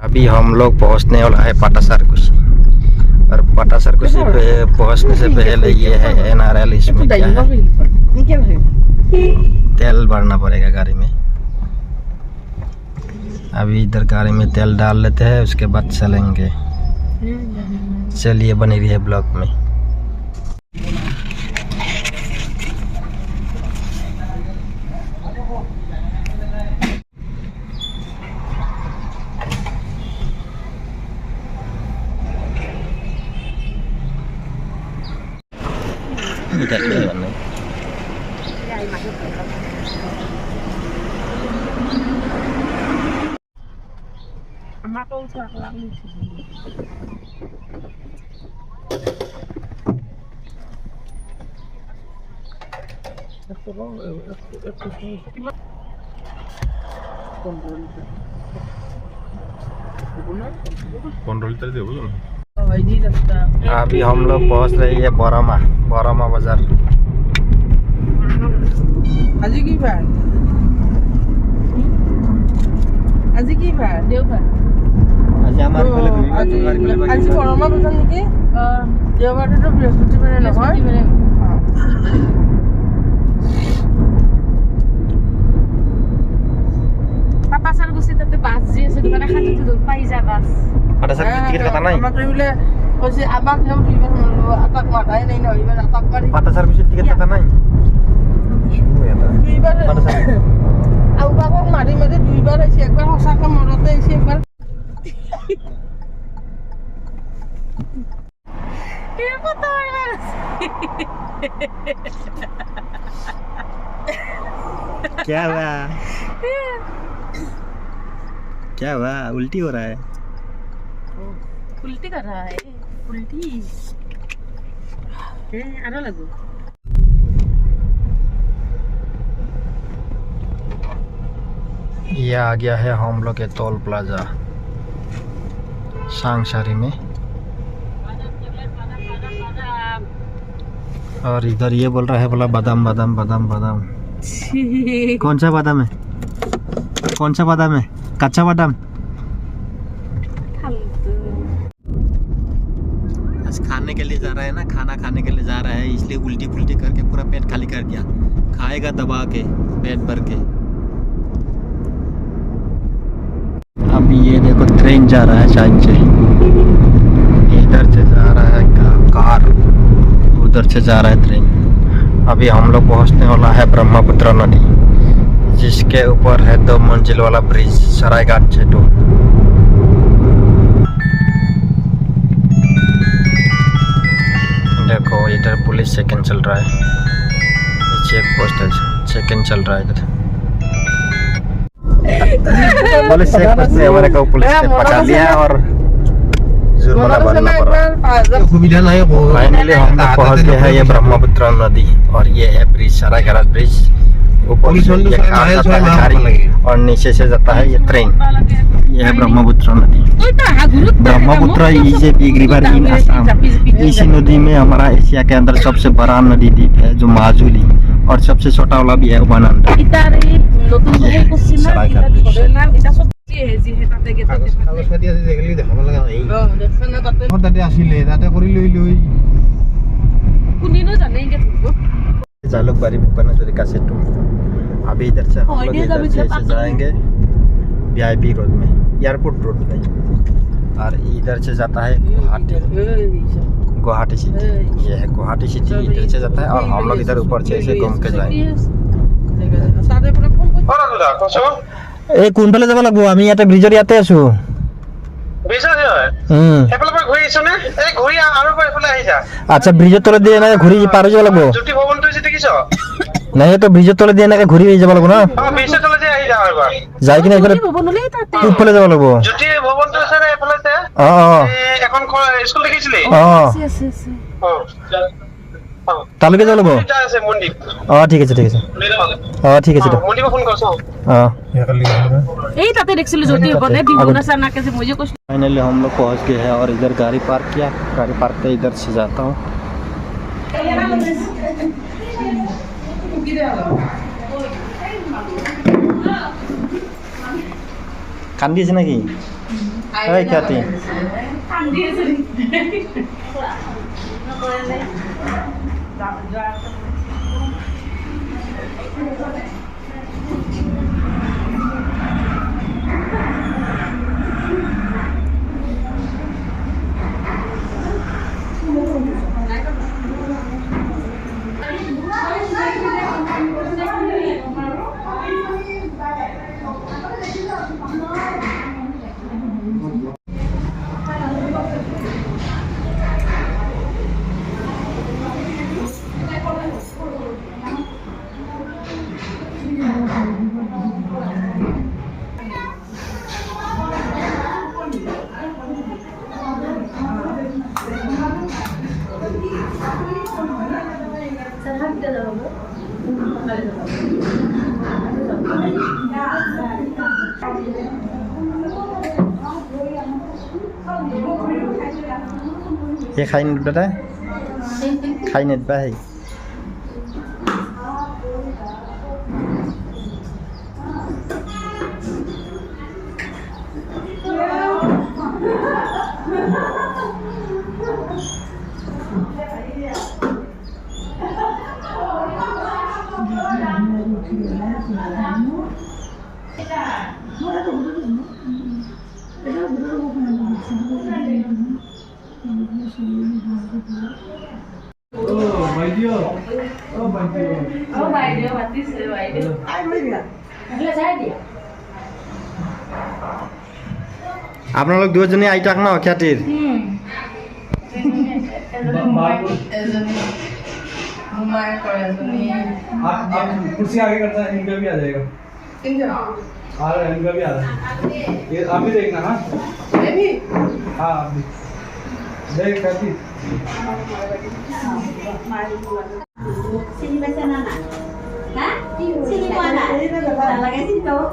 अभी हम लोग पहुंचने वाला है पाटा सरकुशी और पाटा सरकुशी पे पहुंचने से पहले ये है NRL। इसमें क्या है, तेल भरना पड़ेगा गाड़ी में। अभी इधर गाड़ी में तेल डाल लेते हैं, उसके बाद चलेंगे। चलिए बनी रही है ब्लॉग में। अभी हम लोग पहुंच रहे हैं बोरामा बाजार। আজি কি বাৰ দেওবাৰ। আজি বৰমা বজাৰ নেকি? দেওবাৰটোতো বৃহস্পতিবাৰে নহয়। পাটা চাৰকুছি তাতে বাছ যি আছে দোকান এখানতে দূৰ পাই যা বাছ। পাটা চাৰকুছি টিকেট কাটা নাই? আমাক বোলে কৈছে আমাক হেও দুইবাৰ আটাক মাৰাই নাই নহয়, এইবাৰ আটাক মাৰি পাটা চাৰকুছি টিকেট কাটা নাই? দুইবাৰ আৰু বাবক মাৰি মাৰি দুইবাৰ আহিছে, একবাৰ সঁচাকৈ মৰতে আহিছে, একবাৰ क्या हुआ? क्या हुआ? उल्टी हो रहा है? उल्टी कर रहा है, उल्टी आना लगो। ये आ गया है हम लोग के टोल प्लाजा सांगसारी में। और इधर ये बोल रहा है बोला बादाम बादाम बादाम बादाम। कौन सा बादाम है? कौन सा बादाम है? कच्चा बादाम। आज खाने के लिए जा रहा है ना, खाना खाने के लिए जा रहा है, इसलिए उल्टी पुल्टी करके पूरा पेट खाली कर दिया। खाएगा दबा के पेट भर के। अभी ये देखो ट्रेन जा रहा है साइड से, इधर से जा रहा है कार, उधर से जा रहा है ट्रेन। अभी हम लोग पहुंचने वाला है ब्रह्मपुत्र नदी, जिसके ऊपर है 2 मंजिल वाला ब्रिज सरायघाट चेटू। देखो इधर पुलिस चेकिंग चल रहा है, चेक पोस्ट है, चेकिंग चल रहा है इधर। पुलिस चेक पोस्ट से हमारे को पुलिस ने पकड़ लिया और जुर्माना भरना पड़ा। फाइनली हम लोग पहुंच गए हैं ये ब्रह्मपुत्र नदी और ये है ब्रिज, सरायघाट ब्रिज। ऊपर से ये कार जाता है गाड़ी और नीचे से जाता है ये ट्रेन। ये है ब्रह्मपुत्र नदी। Brahmaputra is a big river in Assam. इसी नदी में हमारा एशिया के अंदर सबसे बड़ा नदी द्वीप है जो माजुली, और सबसे छोटा वाला भी है उमानंद। जालुकबारी भूपेन्द्र का सेतु। अभी इधर से हम लोग इधर से जाएंगे VIP रोड में, एयरपोर्ट रोड में, और इधर से जाता है गुवाहाटी सिटी। ये है गुवाहाटी सिटी, इधर से जाता है और हम लोग इधर ऊपर से ऐसे घूम के जाएंगे। এই কোনফালে যাব লাগব? আমি ইয়াতে ব্ৰিজৰ ইয়াতে আছো। আচ্ছা ব্ৰিজৰ তলে দিয়ে এনেকে ঘূৰি পাৰ হৈ যাব লাগব। নাই তো ব্ৰিজৰ তলে দিয়ে এনেকে ঘূৰি যাব লাগব না? যাই কিনে এইফালে কোনফালে যাব লাগব? তালৈকে যাব লাগব। ঠিক আছে ঠিক আছে। ঠিক আছে। फाइनली हम लोग पहुंच गए हैं और इधर गाड़ी पार्क किया। गाड़ी पार्क के इधर से जाता हूँ। কান্দি আছে নাকি? Hai Kati. ये खाई नहीं पता है खाई नहीं पता है আপনারা দুজনে আইটাক না খ্যাতির कुर्सी आगे करता है इनका भी आ जाएगा और इनका भी आ जाएगा ये आप भी देखना हाँ हाँ आप भी देख करती Sini bahasa Nana. Hah? Sini mana? Lagi sini tuh.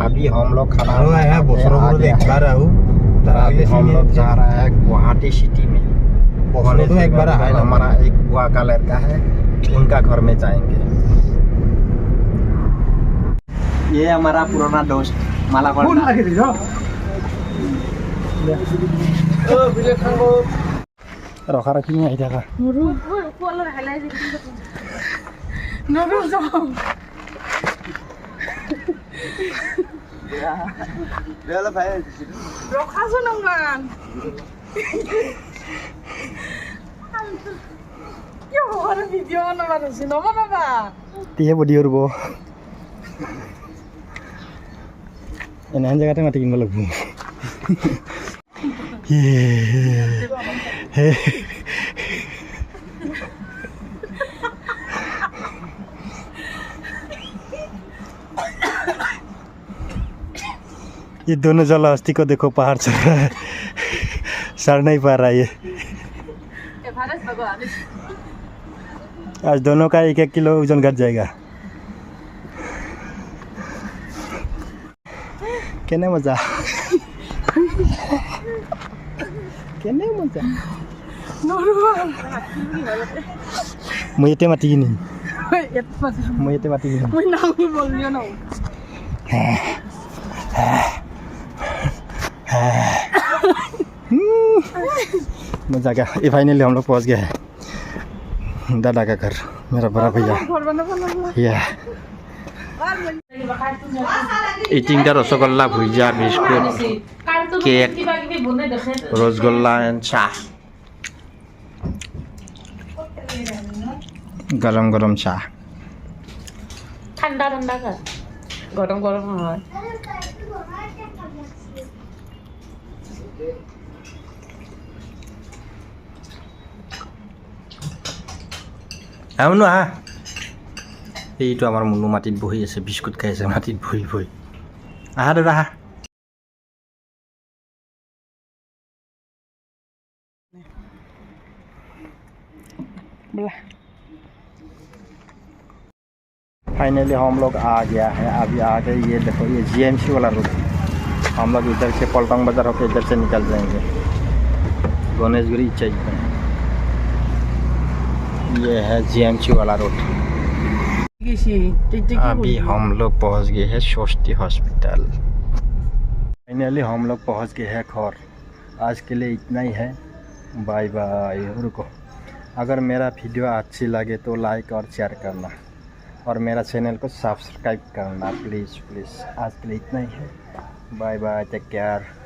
अभी हम लोग खाना है बोसरो देख पा रहा हूँ अभी हम लोग जा रहा है गुवाहाटी सिटी में बोसरो तो एक बार आया हमारा एक बुआ का लड़का है उनका घर में जाएंगे ये हमारा पुराना दोस्त माला लगे थी रखा रखी में आई था ৰখাছো নমান কিয় হ'ব ভিডিঅ' বনাব ধৰিছে নবনাবা তিহে বডি কৰিব এনেহেন জেগাতে মাতি কিনিব লাগিব ये दोनों जलहस्ती को देखो पहाड़ चढ़ रहा है सड़ नहीं पा रहा है ये आज दोनों का 1-1 किलो वजन घट जाएगा केने मजा केने मजा मैं ये mati gini मैं ये mati gini মই নাও বলিও নাও मजा क्या ये फाइनली हम लोग पहुंच गए हैं दादा का घर मेरा बड़ा भैया या इटिंगटा रसगोल्ला भुजिया बिस्कुट केक रसगोल्ला एंड चाह गरम गरम चाह ঠান্ডা ঠান্ডা খা গরম গরম হয় আহনো আহ এইটো আমাৰ মুনু মাটিত বহি আছে বিস্কুট খাই আছে মাটিত বহি বহি আহা দাদা আহা फाइनली हम लोग आ गया है अभी आके ये देखो ये जीएमसी वाला रूट हम लोग इधर से पलटंग बाजार होकर इधर से निकल जाएंगे गणेशगिरी चाहिए ये है जीएमसी वाला रोड। अभी हम लोग पहुंच गए हैं सोस्ती हॉस्पिटल। फाइनली हम लोग पहुंच गए हैं घर। आज के लिए इतना ही है, बाय बाय। रुको, अगर मेरा वीडियो अच्छी लगे तो लाइक और शेयर करना और मेरा चैनल को सब्सक्राइब करना प्लीज़ प्लीज़। आज के लिए इतना ही है, बाय बाय, टेक केयर।